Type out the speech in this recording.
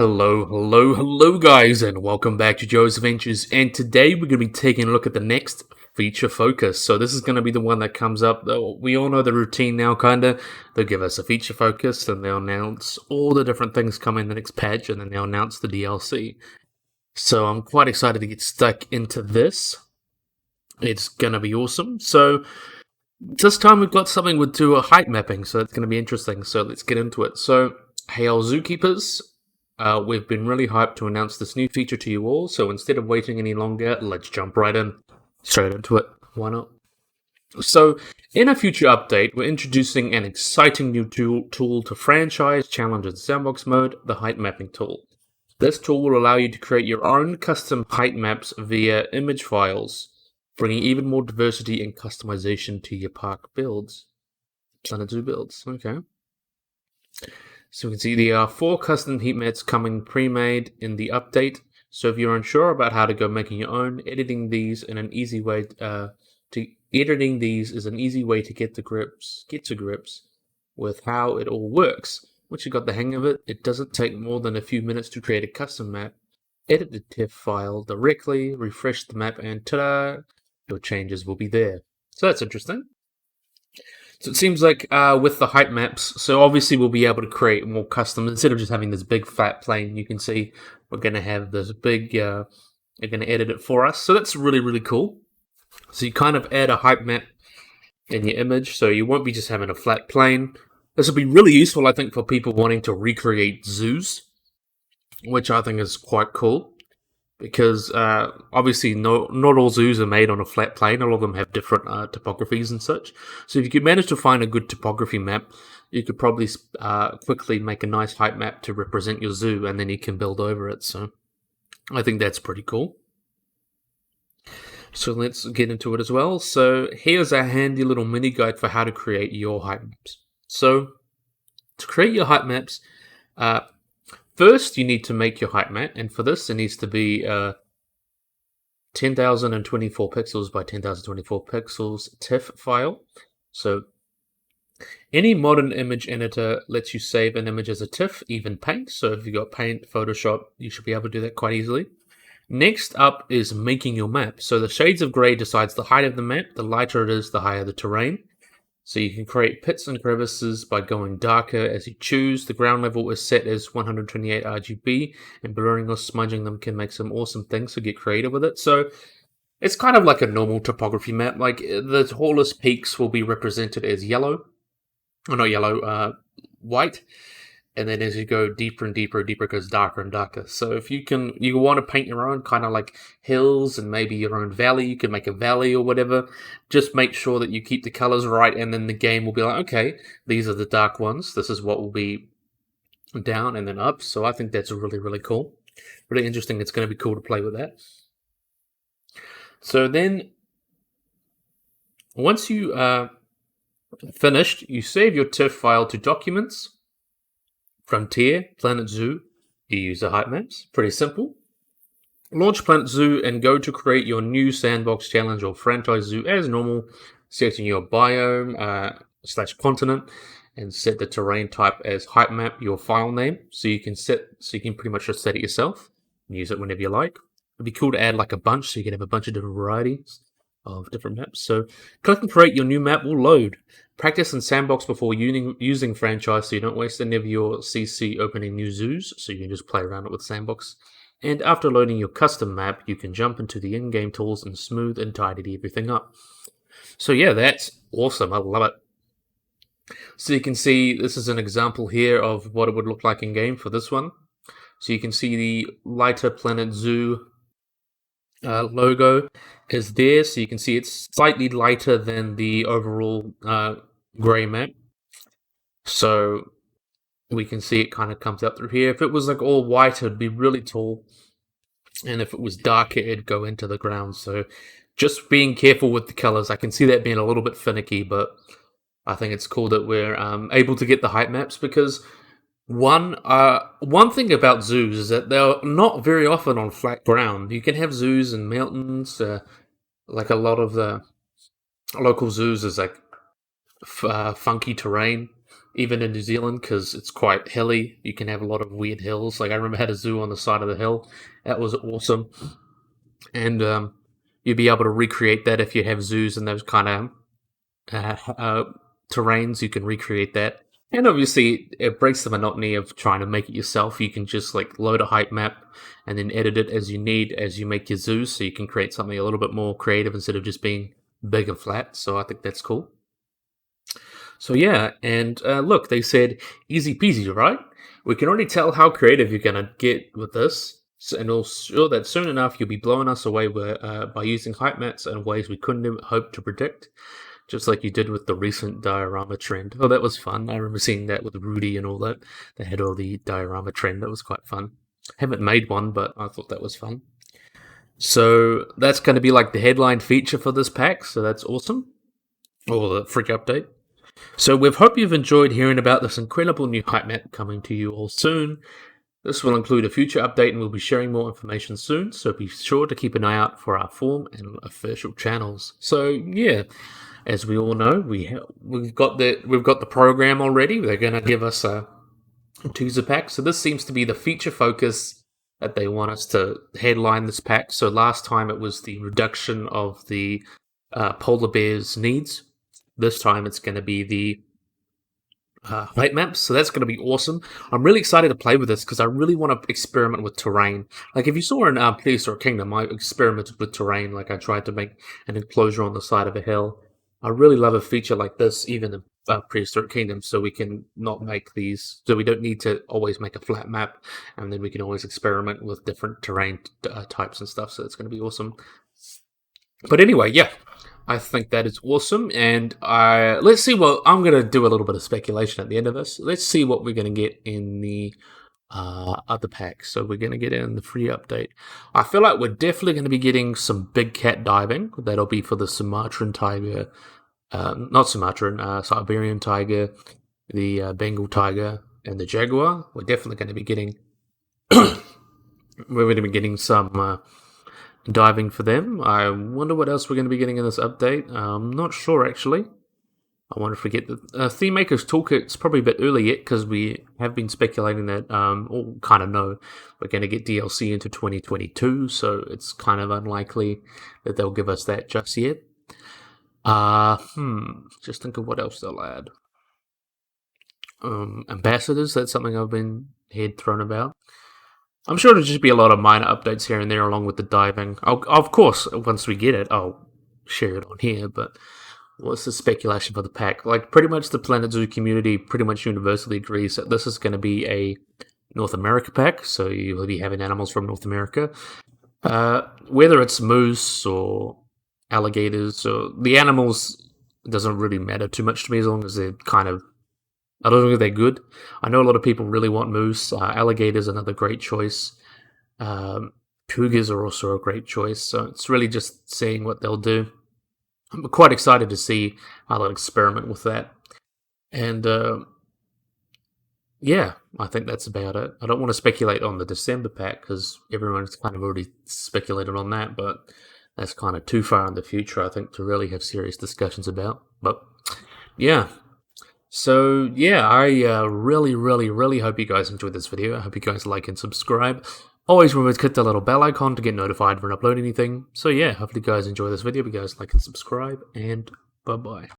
Hello guys, and welcome back to Joe's Adventures. And today we're going to be taking a look at the next feature focus. So this is going to be the one that comes up. We all know the routine now, kinda. They'll give us a feature focus, and they'll announce all the different things coming in the next patch, and then they'll announce the DLC. So I'm quite excited to get stuck into this. It's going to be awesome. So this time we've got something with a height mapping, so it's going to be interesting. So let's get into it. So, hey all zookeepers. We've been really hyped to announce this new feature to you all, so instead of waiting any longer, let's jump right in. Straight into it. Why not? So, in a future update, we're introducing an exciting new tool to franchise, challenge, and sandbox mode, the height mapping tool. This tool will allow you to create your own custom height maps via image files, bringing even more diversity and customization to your park builds. Planet Zoo builds, okay. So we can see there are 4 custom heat maps coming pre-made in the update. So if you're unsure about how to go making your own, editing these is an easy way to get to grips with how it all works. Once you got the hang of it, it doesn't take more than a few minutes to create a custom map, edit the TIFF file directly, refresh the map, and ta-da! Your changes will be there. So that's interesting. So it seems like with the height maps, so obviously we'll be able to create more custom, instead of just having this big flat plane, you can see we're going to have this big, they're going to edit it for us. So that's really, really cool. So you kind of add a height map in your image, so you won't be just having a flat plane. This will be really useful, I think, for people wanting to recreate zoos, which I think is quite cool. Because obviously not all zoos are made on a flat plane. A lot of them have different topographies and such. So if you could manage to find a good topography map, you could probably quickly make a nice height map to represent your zoo, and then you can build over it. So I think that's pretty cool. So let's get into it as well. So here's a handy little mini guide for how to create your height maps. So to create your height maps, first, you need to make your height map, and for this, it needs to be 10,024 pixels by 10,024 pixels TIFF file. So, any modern image editor lets you save an image as a TIFF, even Paint. So, if you've got Paint, Photoshop, you should be able to do that quite easily. Next up is making your map. So, the shades of gray decides the height of the map. The lighter it is, the higher the terrain. So you can create pits and crevices by going darker as you choose. The ground level is set as 128 RGB, and blurring or smudging them can make some awesome things, so get creative with it. So it's kind of like a normal topography map. Like the tallest peaks will be represented as yellow, or not yellow, white. And then as you go deeper and deeper, it goes darker and darker. So if you want to paint your own kind of like hills and maybe your own valley, you can make a valley or whatever. Just make sure that you keep the colors right, and then the game will be like, okay, these are the dark ones. This is what will be down and then up. So I think that's really, really cool. Really interesting. It's going to be cool to play with that. So then, once you finished, you save your TIFF file to Documents, Frontier, Planet Zoo. You use the height maps. Pretty simple. Launch Planet Zoo and go to create your new sandbox challenge or franchise zoo as normal. Setting your biome / continent, and set the terrain type as height map, your file name. So you can pretty much just set it yourself and use it whenever you like. It'd be cool to add like a bunch, so you can have a bunch of different varieties of different maps. So click and create your new map will load. Practice in sandbox before using franchise, so you don't waste any of your CC opening new zoos, so you can just play around it with sandbox. And after loading your custom map, you can jump into the in-game tools and smooth and tidy everything up. So yeah, that's awesome. I love it. So you can see this is an example here of what it would look like in-game for this one. So you can see the lighter Planet Zoo logo is there, so you can see it's slightly lighter than the overall gray map. So we can see it kind of comes up through here. If it was like all white, it'd be really tall, and if it was darker, it'd go into the ground. So just being careful with the colors. I can see that being a little bit finicky, but I think it's cool that we're able to get the height maps, because one thing about zoos is that they're not very often on flat ground. You can have zoos in mountains, like a lot of the local zoos is like funky terrain. even in New Zealand, because it's quite hilly. You can have a lot of weird hills. Like I remember I had a zoo on the side of the hill. That was awesome, and you'd be able to recreate that if you have zoos in those kind of terrains. You can recreate that. And obviously, it breaks the monotony of trying to make it yourself. You can just like load a height map and then edit it as you need as you make your zoos, so you can create something a little bit more creative instead of just being big and flat. So I think that's cool. So yeah, and look, they said easy peasy, right? We can already tell how creative you're gonna get with this, and we'll sure that soon enough you'll be blowing us away by using height maps in ways we couldn't even hope to predict. Just like you did with the recent diorama trend. Oh, that was fun. I remember seeing that with Rudy and all that. They had all the diorama trend. That was quite fun. Haven't made one, but I thought that was fun. So that's going to be like the headline feature for this pack. So that's awesome. Or the freak update. So we hope you've enjoyed hearing about this incredible new height map coming to you all soon. This will include a future update and we'll be sharing more information soon, so be sure to keep an eye out for our forum and official channels. So yeah, as we all know, we've got the program already. They're going to give us a teaser pack. So this seems to be the feature focus that they want us to headline this pack. So last time it was the reduction of the polar bears' needs. This time it's going to be the height maps, so that's going to be awesome. I'm really excited to play with this because I really want to experiment with terrain. Like if you saw in Prehistoric Kingdom, I experimented with terrain. Like I tried to make an enclosure on the side of a hill. I really love a feature like this, even in Prehistoric Kingdom, so we can not make these, so we don't need to always make a flat map, and then we can always experiment with different terrain types and stuff, so it's going to be awesome. But anyway, yeah, I think that is awesome, and let's see what, I'm going to do a little bit of speculation at the end of this. Let's see what we're going to get in the other packs. So we're going to get in the free update. I feel like we're definitely going to be getting some big cat diving. That'll be for the Sumatran tiger, not Sumatran, Siberian tiger, the Bengal tiger, and the jaguar. We're definitely going to be getting we're going to be getting some diving for them. I wonder what else we're going to be getting in this update. I'm not sure actually. I wonder if we get the Theme Maker's Toolkit's probably a bit early yet because we have been speculating that, or kind of know, we're going to get DLC into 2022, so it's kind of unlikely that they'll give us that just yet. Just think of what else they'll add. Ambassadors, that's something I've been head thrown about. I'm sure there'll just be a lot of minor updates here and there along with the diving. Of course, once we get it, I'll share it on here, but what's the speculation for the pack? Like, pretty much the Planet Zoo community pretty much universally agrees that this is going to be a North America pack, so you will be having animals from North America. Whether it's moose or alligators, or the animals, doesn't really matter too much to me as long as they're kind of, I don't know if they're good. I know a lot of people really want moose. Alligators another great choice. Cougars are also a great choice, so it's really just seeing what they'll do. I'm quite excited to see how they'll experiment with that. And yeah, I think that's about it. I don't want to speculate on the December pack because everyone's kind of already speculated on that, but that's kind of too far in the future, I think, to really have serious discussions about. But yeah. So yeah, I really hope you guys enjoyed this video. I hope you guys like and subscribe. Always remember to click the little bell icon to get notified when I upload anything. So yeah, hopefully you guys enjoy this video. If you guys like and subscribe, and bye-bye.